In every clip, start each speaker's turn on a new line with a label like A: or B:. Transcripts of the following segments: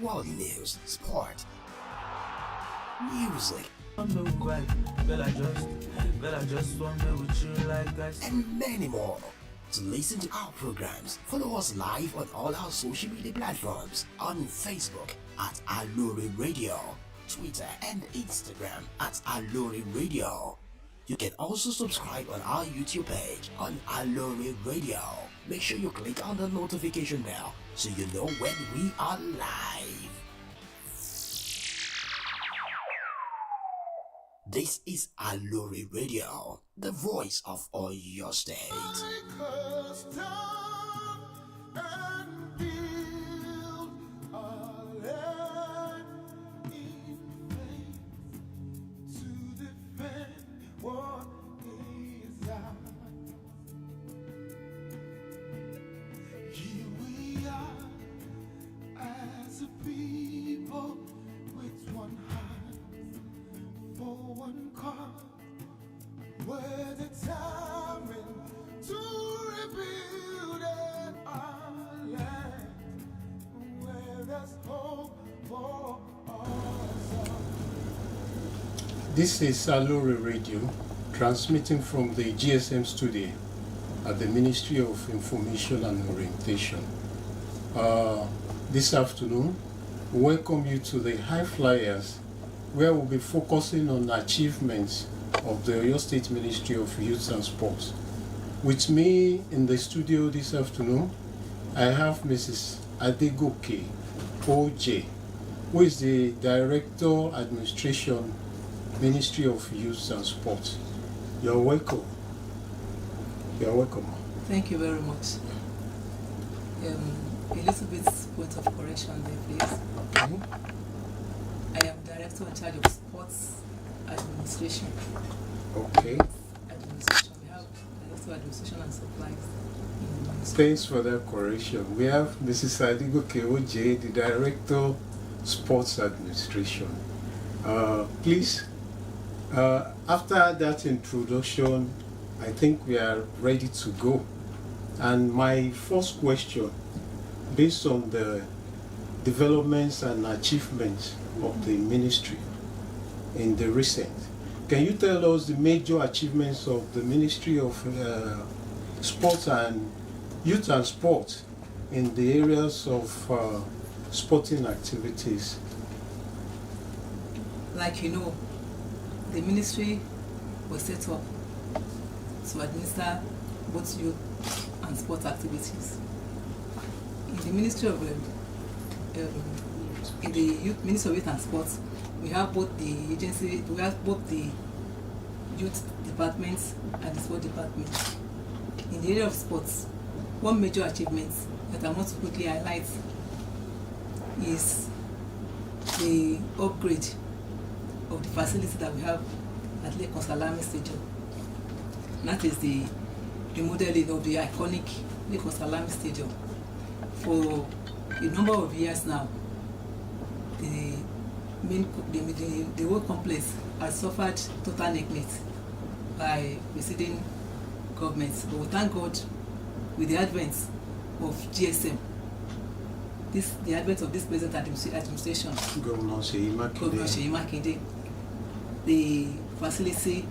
A: world news, sport, music, and many more. To listen to our programs, follow us live on all our social media platforms on Facebook at Aloore Radio, Twitter and Instagram at Aloore Radio. You can also subscribe on our YouTube page on Aloore Radio. Make sure you click on the notification bell so you know when we are live. This is Aloore Radio, the voice of Oyo State.
B: We're determined to rebuild our land where there's hope for us.
C: This is Aloore Radio, transmitting from the GSM studio at the Ministry of Information and Orientation. This afternoon, we welcome you to the High Flyers, where we'll be focusing on achievements of the Oyo State Ministry of Youth and Sports. With me in the studio this afternoon, I have Mrs. Adegoke OJ, who is the Director Administration, Ministry of Youth and Sports. You're welcome. You're welcome.
D: Thank you very much. A little bit point of correction there, please.
C: Okay.
D: I am Director in charge of Sports Administration.
C: Okay.
D: Administration. We have Director Administration and Supplies.
C: Thanks for that correction. We have Mrs. Adegoke OJ, the Director, Sports Administration. Please, after that introduction, I think we are ready to go. And my first question, based on the developments and achievements of the ministry in the recent, can you tell us the major achievements of the Ministry of Sports and Youth and Sport in the areas of sporting activities?
D: Like you know, the ministry was set up to administer both youth and sport activities. In the Ministry of in the Ministry of Youth and Sports, we have both the agency, we have both the youth department and the sport department. In the area of sports, one major achievement that I want to quickly highlight is the upgrade of the facility that we have at Lake Osalami Stadium. That is the remodeling of the iconic Lake Osalami Stadium. For a number of years now, the whole complex has suffered total neglect by preceding governments. But we thank God, with the advent of GSM, the advent of this present administration,
C: Governor Sheyi
D: Makinde, the facility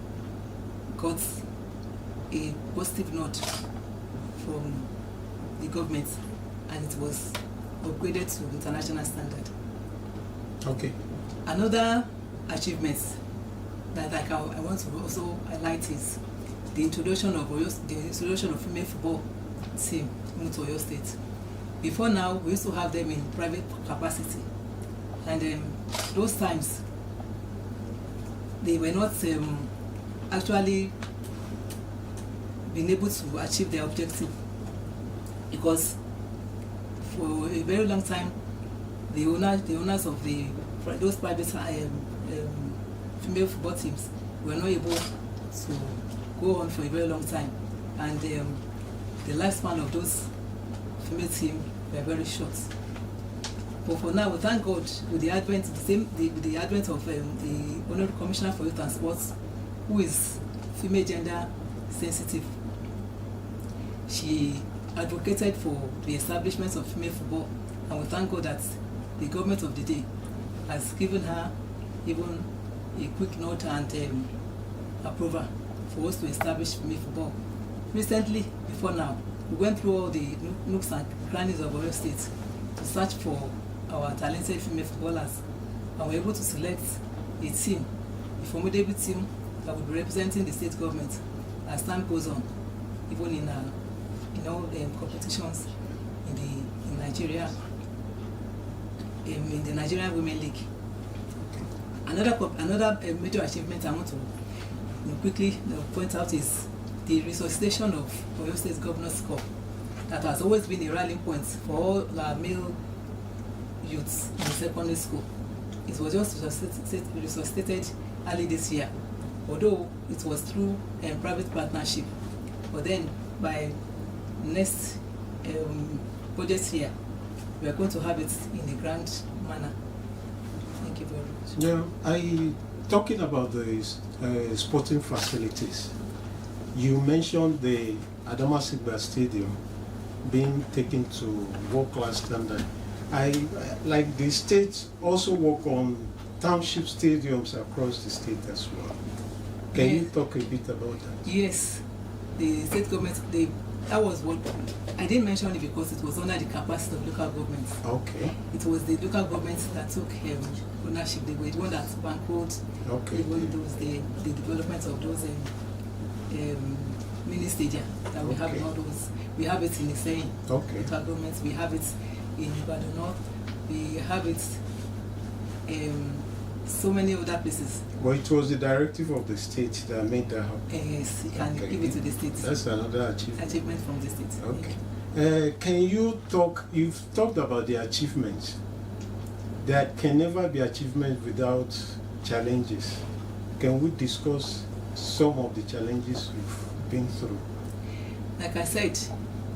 D: got a positive nod from the government, and it was upgraded to international standard.
C: Okay.
D: Another achievement that I want to also highlight is the introduction of female football team into Oyo State. Before now, we used to have them in private capacity, and those times they were not actually being able to achieve their objective, because for a very long time the owners of those private female football teams were not able to go on for a very long time, and the lifespan of those female teams were very short. But for now, we thank God, with the advent of the Honorable Commissioner for Youth and Sports, who is female gender sensitive. She advocated for the establishment of female football, and we thank God that the government of the day has given her even a quick note and approval for us to establish female football. Recently, before now, we went through all the nooks and crannies of Oyo State to search for our talented female footballers, and we were able to select a team, a formidable team that will be representing the state government as time goes on, even in all the competitions in Nigeria, in the Nigerian Women League. Another major achievement I want to quickly point out is the resuscitation of Oyo State Governor's Cup. That has always been a rallying point for all our male youths in secondary school. It was just resuscitated early this year, although it was through a private partnership. But then by next budget year, we are going to have it in a grand manner. Thank you very much.
C: Talking about the sporting facilities, you mentioned the Adamasingba Stadium being taken to world-class standard. Like the state also work on township stadiums across the state as well. Can you talk a bit about that?
D: Yes, the state government, that was what I didn't mention it because it was under the capacity of local governments.
C: Okay.
D: It was the local governments that took ownership. They were the one that bankrolled the development of those mini stadia that we have in all those. We have it in Iseyin, local governments. We have it in Ibadan North. We have it so many other places.
C: But it was the directive of the state that made that happen.
D: Yes, you can give it to the state.
C: That's another achievement
D: From the state.
C: Okay. Can you talk, you've talked about the achievements. There can never be achievement without challenges. Can we discuss some of the challenges we've been through?
D: Like I said,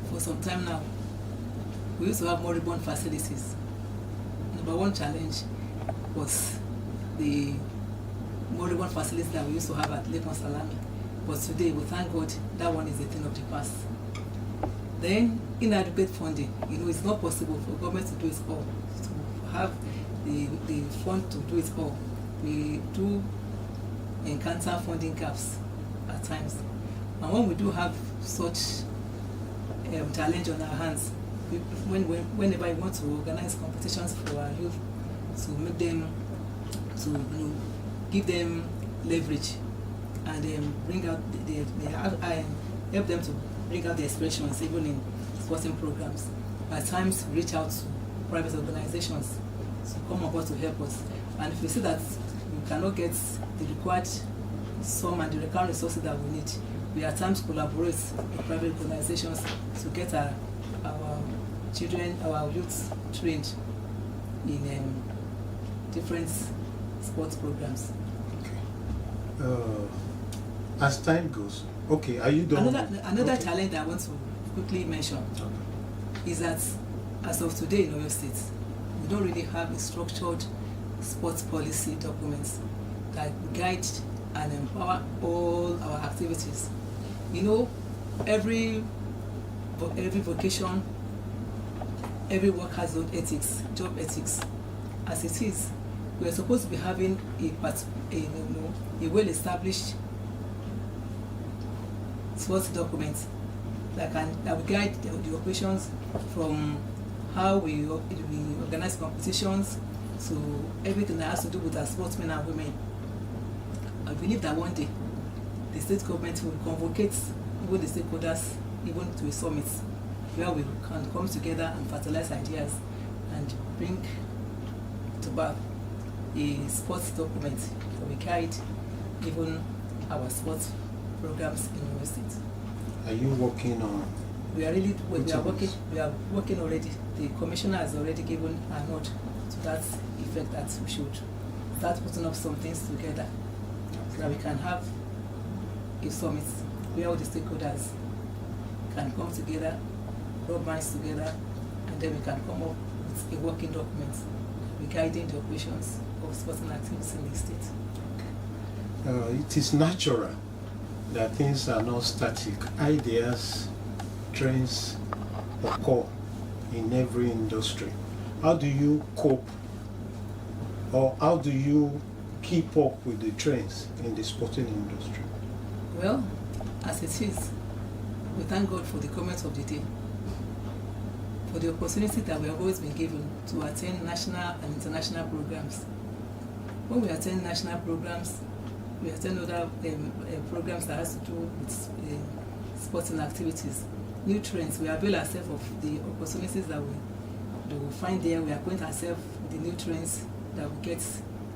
D: for some time now, we used to have moribund facilities. Number one challenge was the moribund facilities that we used to have at Lagos Salami. But today, we thank God, that one is a thing of the past. Then, inadequate funding. It's not possible for government to do it all, to have the fund to do it all. We do encounter funding gaps at times. And when we do have such challenge on our hands, whenever we want to organize competitions for our youth, to make them, to give them leverage and bring out help them to bring out the expressions even in sporting programs. At times reach out to private organizations to come aboard to help us. And if we see that we cannot get the required sum and the required resources that we need, we at times collaborate with private organizations to get our children, our youth trained in different sports programs.
C: Okay. As time goes, okay, are you done?
D: Another challenge that I want to quickly mention is that as of today in Oyo State, we don't really have a structured sports policy documents that guide and empower all our activities. Every vocation, every work has its own ethics, job ethics. As it is, we are supposed to be having a well-established sports document that will guide the operations from how we organize competitions to everything that has to do with our sportsmen and women. I believe that one day the state government will convocate even the stakeholders even to a summit where we can come together and fertilize ideas and bring to bear a sports document that we guide even our sports programs in Oyo State.
C: Are you working on?
D: We are working already. The commissioner has already given a nod to that effect that we should start putting up some things together so that we can have a summit where all the stakeholders can come together, rub minds together, and then we can come up with a working document guiding the operations of sporting activities in the state.
C: It is natural that things are not static. Ideas, trends occur in every industry. how do you cope, or how do you keep up with the trends in the sporting industry?
D: Well, as it is, we thank God for the comment of the day, for the opportunity that we have always been given to attend national and international programs. When we attend national programs, we attend other programs that has to do with sporting activities, new trends. We avail ourselves of the opportunities that we will find there. We acquaint ourselves with the new trends that we get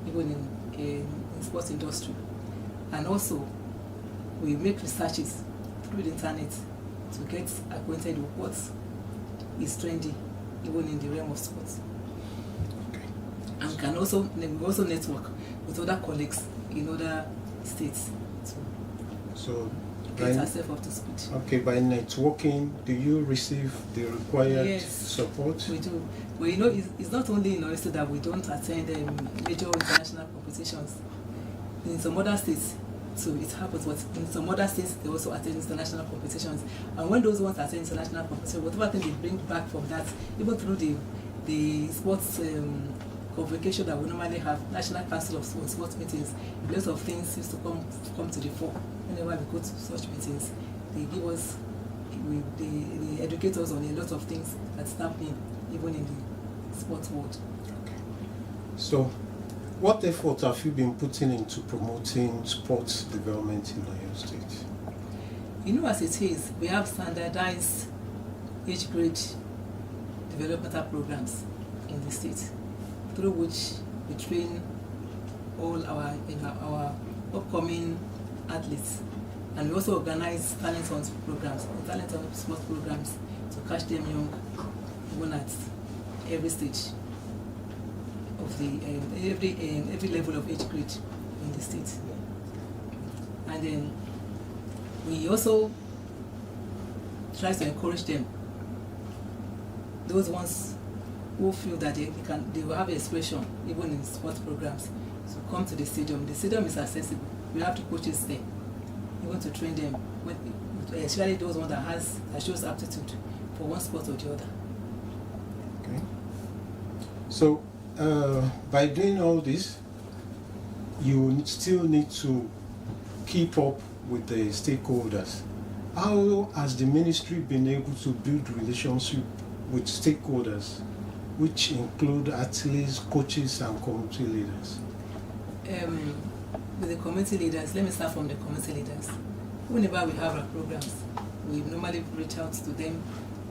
D: even in sports industry. And also, we make researches through the internet to get acquainted with what is trendy even in the realm of sports.
C: Okay.
D: And we also network with other colleagues in other states
C: So
D: to get ourselves up to speed.
C: Okay, by networking, do you receive the required
D: Yes,
C: support?
D: We do. Well, you know, it's not only in Oyster that we don't attend major international competitions. In some other states, so it happens, but in some other states, they also attend international competitions. And when those ones attend international competitions, whatever thing they bring back from that, even through the sports convocation that we normally have, National Council of Sports meetings, lots of things used to come to the fore. Whenever we go to such meetings, they give us, they educate us on a lot of things that's happening even in the sports world.
C: Okay. So, what effort have you been putting into promoting sports development in Oyo State?
D: You know, as it is, we have standardized age grade developmental programs in the state, through which we train all our upcoming athletes, and we also organize talent hunt programs, talent hunt sports programs to catch them young, even at every stage of the every level of age grade in the state. And then we also try to encourage them, those ones who feel that they will have expression even in sports programs, to come to the stadium. The stadium is accessible. We have the coaches there, even to train them, especially those ones that shows aptitude for one sport or the other.
C: Okay. So, by doing all this, you still need to keep up with the stakeholders. How has the ministry been able to build relationship with stakeholders, which include athletes, coaches, and community leaders?
D: With the community leaders, let me start from the community leaders. Whenever we have our programs, we normally reach out to them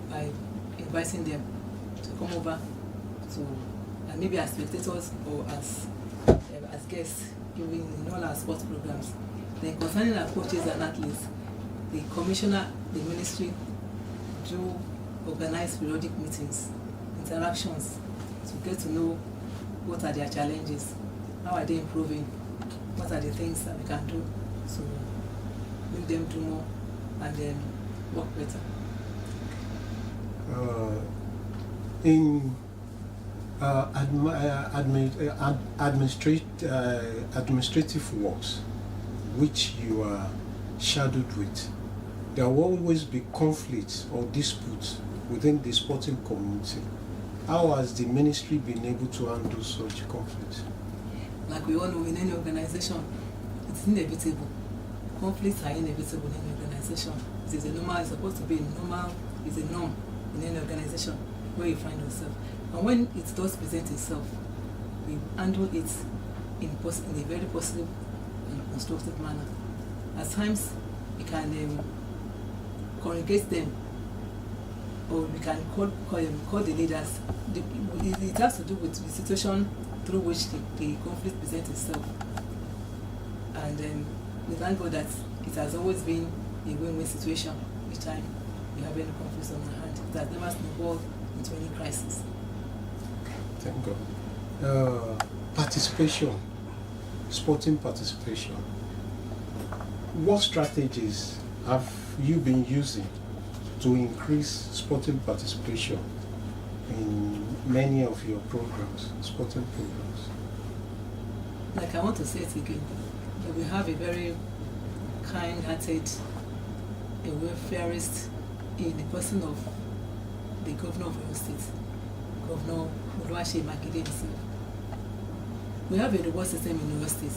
D: by inviting them to come over to, maybe as spectators or as guests in all our sports programs. Then concerning our coaches and athletes, the commissioner, the ministry do organize periodic meetings, interactions, to get to know what are their challenges, how are they improving, what are the things that we can do to make them do more and then work better.
C: In administrative works, which you are shadowed with, there will always be conflicts or disputes within the sporting community. How has the ministry been able to handle such conflicts?
D: Like we all know, in any organization, it's inevitable. Conflicts are inevitable in any organization. It is a normal, it's supposed to be normal, it's a norm in any organization where you find yourself. And when it does present itself, we handle it in a very positive and constructive manner. At times, we can congregate them, or we can call the leaders. It has to do with the situation through which the conflict presents itself. And we thank God that it has always been a win-win situation each time we have any conflicts on our hand. It has never evolved into any crisis.
C: Thank God. Participation, sporting participation. What strategies have you been using to increase sporting participation in many of your programs, sporting programs?
D: Like I want to say it again, that we have a very kind-hearted, a welfarist in the person of the governor of our state. Governor Oluwaseyi Makinde received. We have a reward system in Oyo State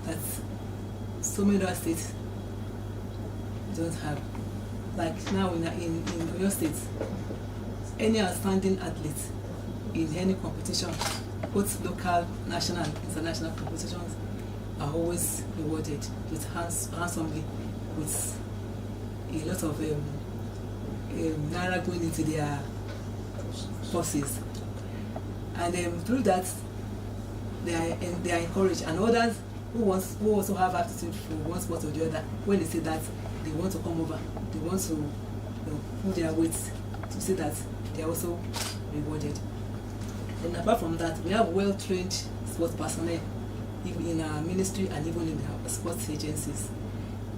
D: that so many other states don't have. Like now in Oyo State, any outstanding athlete in any competition, both local, national, and international competitions, are always rewarded with handsomely, with a lot of naira going into their purses, and through that they are encouraged, and others who also have aptitude for one sport or the other, when they say that they want to come over, they want to pull their weight to see that they are also rewarded. And apart from that, we have well-trained sports personnel even in our ministry and even in our sports agencies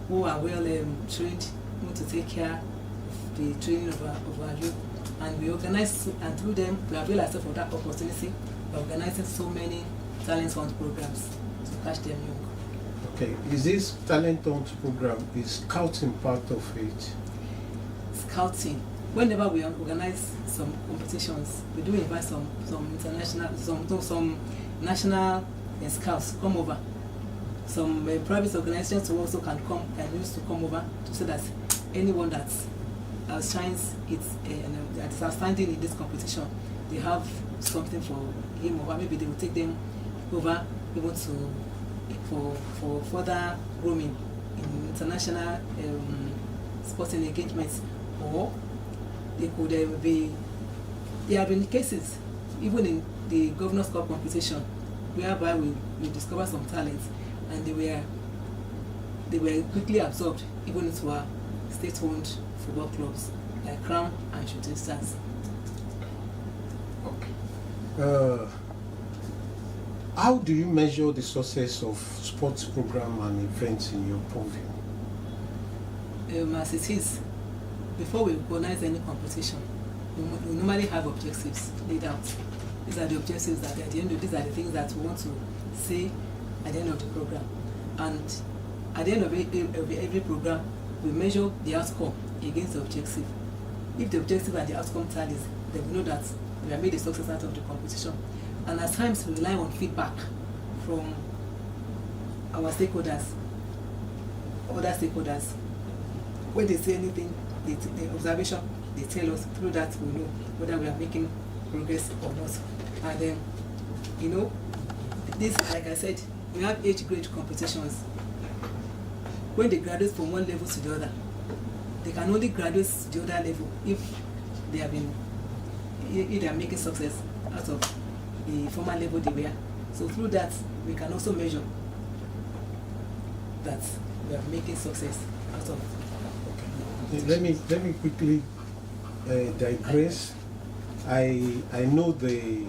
D: who are well trained to take care of the training of our youth. And we organize, and through them, we avail ourselves of that opportunity by organizing so many talent hunt programs to catch them young.
C: Okay, is this talent hunt program, is scouting part of it?
D: Scouting. Whenever we organize some competitions, we do invite some international, some national scouts come over. Some private organizations also can come and used to come over to say that anyone that shines that is outstanding in this competition, they have something for him, or maybe they will take them over even to for further grooming in international sporting engagements, or they could there have been cases even in the Governor's Cup competition whereby we discovered some talents, and they were quickly absorbed even into our state-owned football clubs like Crown and Shooting Stars.
C: Okay. How do you measure the success of sports program and events in your purview?
D: As it is, before we organize any competition, we normally have objectives laid out. These are the objectives that at the end of these are the things that we want to say at the end of the program. And at the end of every program, we measure the outcome against the objective. If the objective and the outcome tallies, then we know that we have made a success out of the competition. And at times we rely on feedback from our stakeholders, other stakeholders. When they say anything, the observation, they tell us. Through that we know whether we are making progress or not. And then, this, like I said, we have age grade competitions. When they graduate from one level to the other, they can only graduate to the other level if they are making success out of the former level they were. So through that, we can also measure that we are making success out of.
C: Let me quickly digress. I know the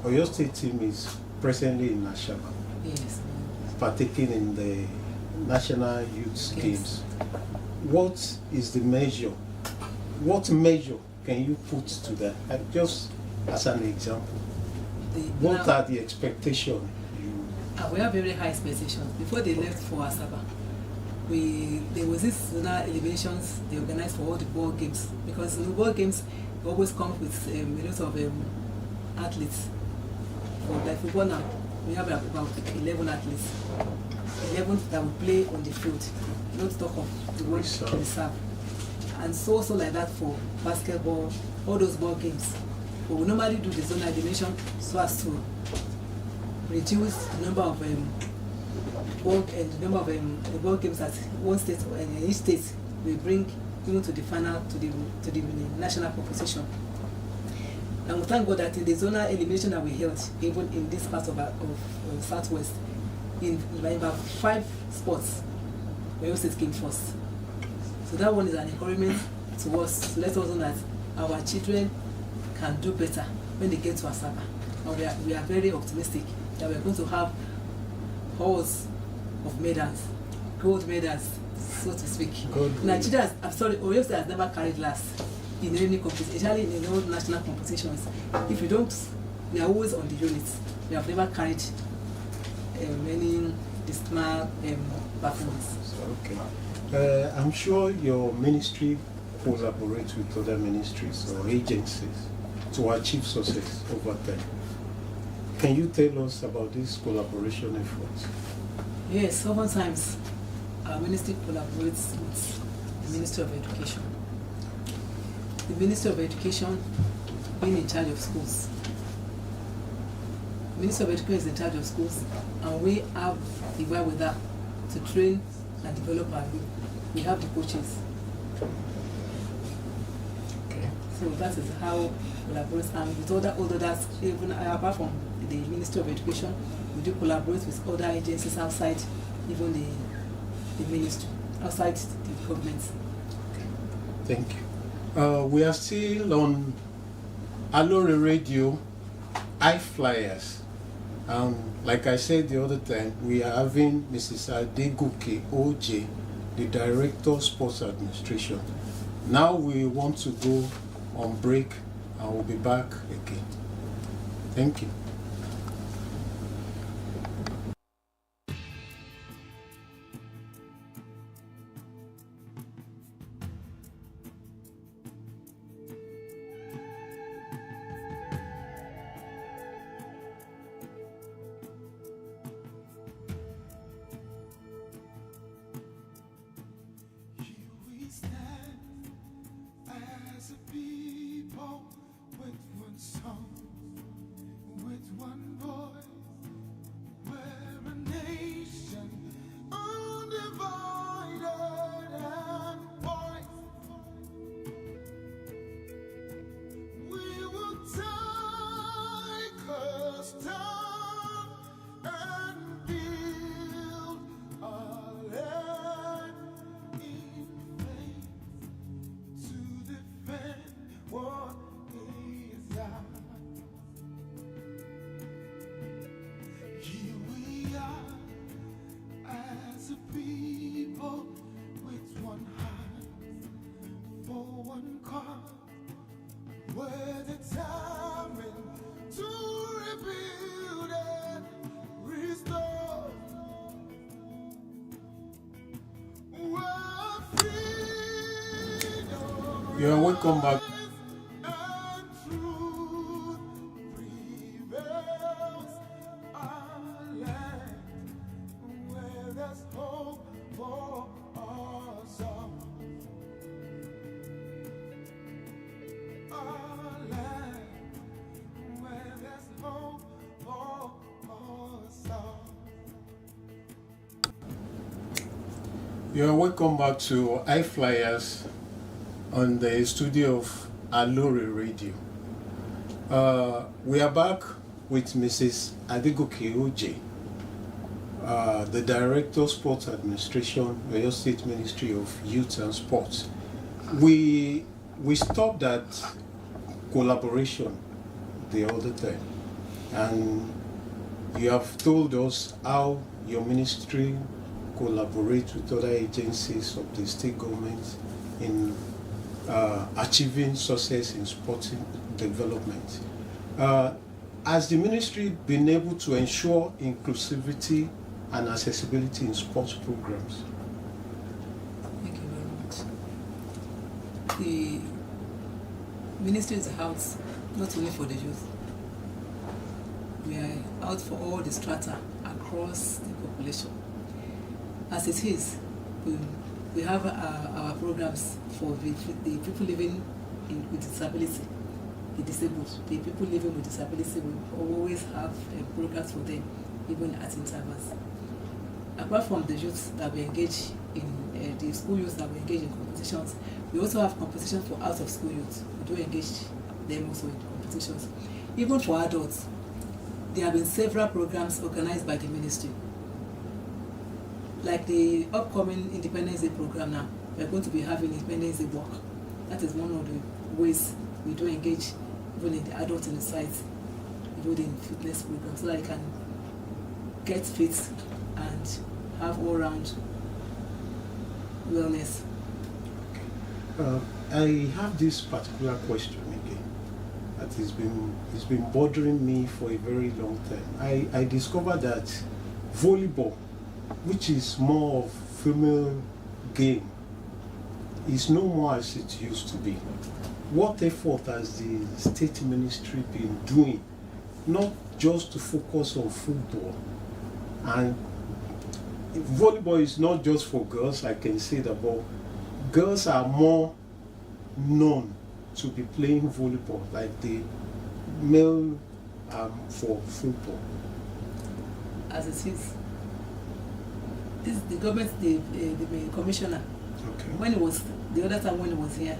C: Oyo State team is presently in Ashaba.
D: Yes.
C: Partaking in the National Youth Games. What is the measure? What measure can you put to that? Just as an example. What are the expectations?
D: We have very high expectations. Before they left for Asaba, there was this zonal eliminations they organized for all the ball games, because in the ball games we always come with a lot of athletes. For like football now, we have about 11 athletes. 11 that will play on the field, not talk of the ones in reserve. And so also like that for basketball, all those ball games. But we normally do the zonal elimination so as to reduce the number of ball games that one state or each state will bring even to the final, to the national competition. And we thank God that in the zonal elimination that we held, even in this part of Southwest, in about 5 sports, Oyo State came first. So that one is an encouragement to us to let us know that our children can do better when they get to Asaba. And we are very optimistic that we are going to have halls of medals, gold medals, so to speak. Nigeria, Oyo State has never carried last in any competition, especially in all national competitions. If you don't, we are always on the units. We have never carried any dismal performance.
C: Okay. I'm sure your ministry collaborates with other ministries or agencies. to achieve success over time. Can you tell us about this collaboration efforts?
D: Yes, oftentimes our ministry collaborates with the Ministry of Education. The Ministry of Education being in charge of schools. The Ministry of Education is in charge of schools, and we have the wherewithal to train and develop our youth. We have the coaches.
C: Okay.
D: So that is how we collaborate, and with others, even apart from the Ministry of Education, we do collaborate with other agencies outside, even the ministry, outside the government.
C: Thank you. We are still on Aloore Radio, iFlyers. Like I said the other time, we are having Mrs. Adegoke OJ, the Director of Sports Administration. Now we want to go on break and we'll be back again. Thank you.
B: Here we stand as a people with one song, with one voice. We're a nation undivided and white. We will take us down and build our land in faith to defend what is ours. Here we are as a people with one heart for one cause. We're determined to rebuild and restore. Where freedom
C: You are welcome back.
B: and truth prevails. Our land where there's hope for us all. Our land where there's hope for us all.
C: You are welcome back to iFlyers on the studio of Aloore Radio. We are back with Mrs. Adegoke OJ, the Director of Sports Administration, Oyo State Ministry of Youth and Sports. We stopped at collaboration the other time, and you have told us how your ministry collaborates with other agencies of the state government in achieving success in sporting development. Has the ministry been able to ensure inclusivity and accessibility in sports programs?
D: Thank you very much. The ministry is out not only for the youth. We are out for all the strata across the population. As it is, we have our programs for the people living with disability, the disabled, the people living with disability. We always have programs for them, even at intervals. Apart from the youth that we engage in, the school youth that we engage in competitions, we also have competitions for out of school youth. We do engage them also in competitions. Even for adults, there have been several programs organized by the ministry. Like the upcoming Independence Day program now, we're going to be having Independence Day walk. That is one of the ways we do engage even in the adults in the site, even in fitness programs, so that they can get fit and have all-round wellness.
C: I have this particular question again that it's been bothering me for a very long time. I discovered that volleyball, which is more of female game, is no more as it used to be. What effort has the state ministry been doing, not just to focus on football? And volleyball is not just for girls, I can say that, but girls are more known to be playing volleyball like the male for football.
D: As it is, this the government, the commissioner,
C: Okay.
D: when it was the other time when he was here,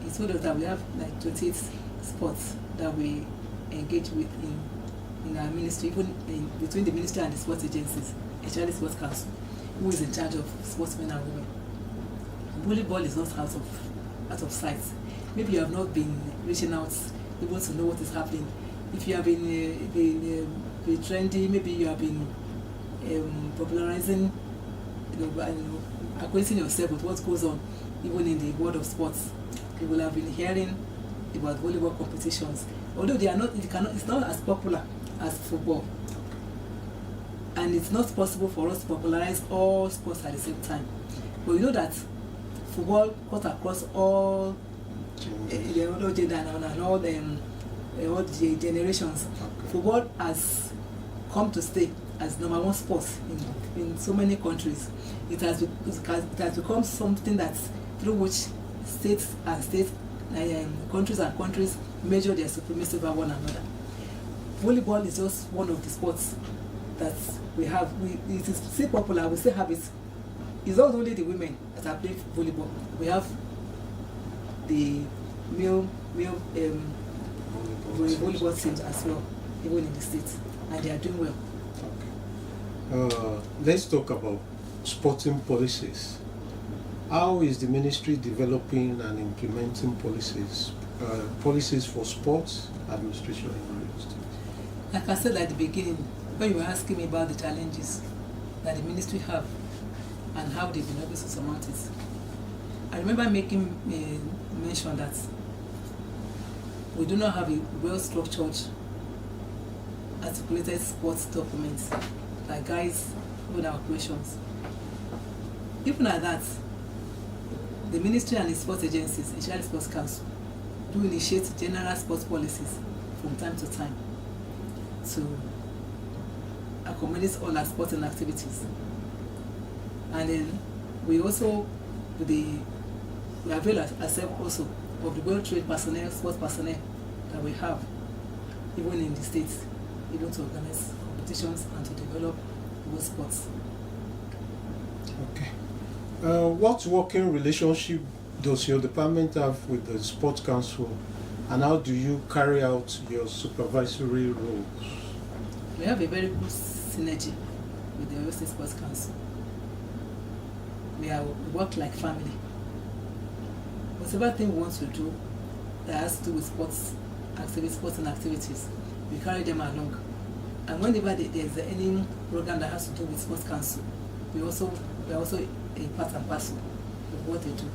D: he told us that we have like 28 sports that we engage with in our ministry, even between the ministry and the sports agencies, especially sports council, who is in charge of sportsmen and women. Volleyball is not out of sight. Maybe you have not been reaching out even to know what is happening. If you have been trendy, maybe you have been popularizing, acquainting yourself with what goes on even in the world of sports. You will have been hearing about volleyball competitions, although they are not. It's not as popular as football, and it's not possible for us to popularize all sports at the same time. But you know that football cut across all gender and all the generations.
C: Okay.
D: Football has come to stay as number one sport in so many countries. It has become something that through which states and countries measure their supremacy over one another. Volleyball is just one of the sports that we have. It is still popular. We still have it. It's not only the women that are playing volleyball. We have the male volleyball teams as well, even in the States, and they are doing well.
C: Okay. Let's talk about sporting policies. How is the ministry developing and implementing policies for sports administration in Oyo State?
D: Like I said at the beginning, when you were asking me about the challenges that the ministry have and how they've been able to surmount it, I remember making mention that we do not have a well-structured, articulated sports document that guides all our operations. Even at that, the ministry and the sports agencies, especially sports council, do initiate general sports policies from time to time to accommodate all our sporting activities. And then we also, we avail ourselves also of the well-trained personnel, sports personnel that we have, even in the states, even to organize competitions and to develop good sports.
C: Okay. What working relationship does your department have with the Sports Council, and how do you carry out your supervisory roles?
D: We have a very good synergy with the Oyo State Sports Council. We work like family. Whatever thing we want to do that has to do with sporting activities, we carry them along. And whenever there's any program that has to do with Sports Council, we are also a part and parcel of what they do.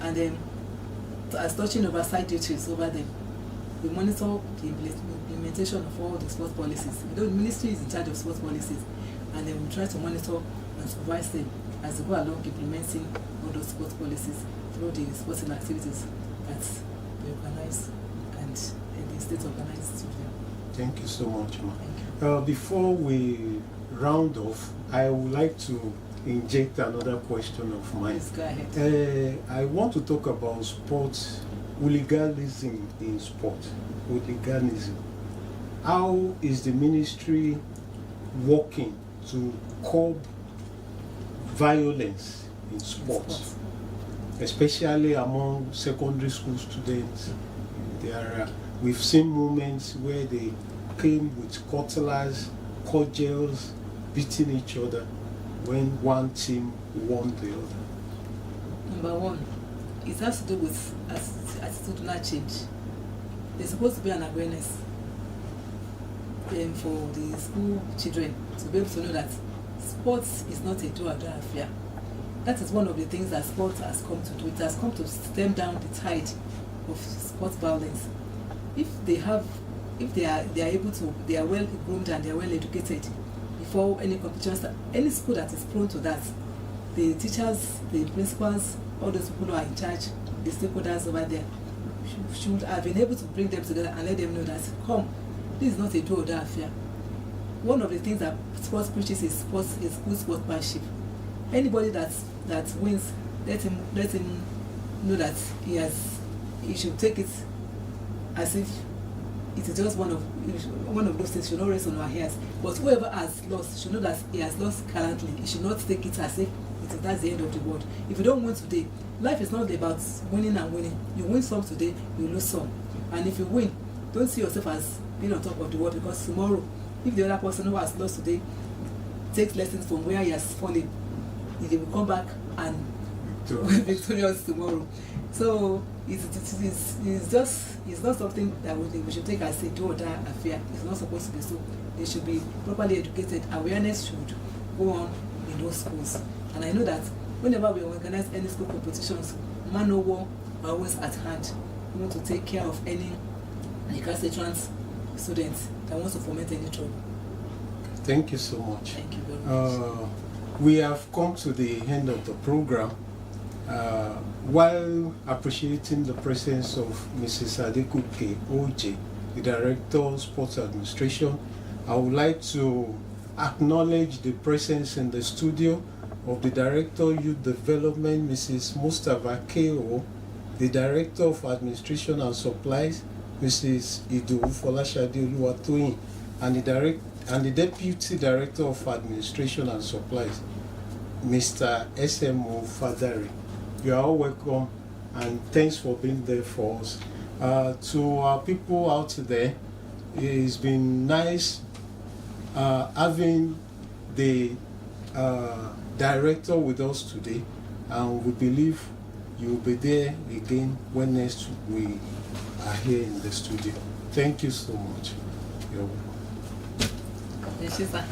D: And then, as touching oversight duties over them, we monitor the implementation of all the sports policies. The ministry is in charge of sports policies, and then we try to monitor and supervise them as they go along implementing all those sports policies through the sporting activities that we organize and the state organizes with them.
C: Thank you so much, ma.
D: Thank you.
C: Before we round off, I would like to inject another question of mine.
D: Please go ahead.
C: I want to talk about sports, hooliganism in sport. Hooliganism. How is the ministry working to curb violence in sports, especially among secondary school students? We've seen moments where they came with cutlass, cudgels, beating each other when one team won the other.
D: Number one, it has to do with attitudinal change. There's supposed to be an awareness for the school children to be able to know that sports is not a do-or-die affair. That is one of the things that sports has come to do. It has come to stem down the tide of sports violence. If they are well groomed and they are well educated before any competition starts, any school that is prone to that, the teachers, the principals all those people who are in charge, the stakeholders over there, should have been able to bring them together and let them know that, come, this is not a do or die affair. One of the things that sports preaches is good sportsmanship. Anybody that wins, let him know that he should take it as if it is just one of those things. Should not rest on our hairs. But whoever has lost should know that he has lost gallantly. He should not take it as if that's the end of the world. If you don't win today, life is not about winning and winning. You win some today, you lose some. And if you win, don't see yourself as being on top of the world, because tomorrow, if the other person who has lost today takes lessons from where he has fallen, he will come back and be victorious tomorrow. So it's not something that we should take as a do or die affair. It's not supposed to be so. They should be properly educated. Awareness should go on in those schools. And I know that whenever we organize any school competitions, man o' war are always at hand. We want to take care of any recalcitrant students that wants to foment any trouble.
C: Thank you so much.
D: Thank you very much.
C: We have come to the end of the program. While appreciating the presence of Mrs. Adekuke Oje, the Director of Sports Administration, I would like to acknowledge the presence in the studio of the Director of Youth Development, Mrs. Mustafa Keo, the Director of Administration and Supplies, Mrs. Idu Folashade Oluwatoyin, and the Deputy Director of Administration and Supplies, Mr. SMO Fadari. You are all welcome, and thanks for being there for us. To our people out there, it's been nice having the director with us today, and we believe you will be there again when next we are here in the studio. Thank you so much. You're welcome.
D: Yes, sir.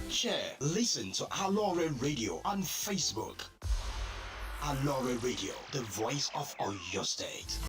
A: Share, listen to Aloore Radio on Facebook. Aloore Radio, the voice of Oyo State.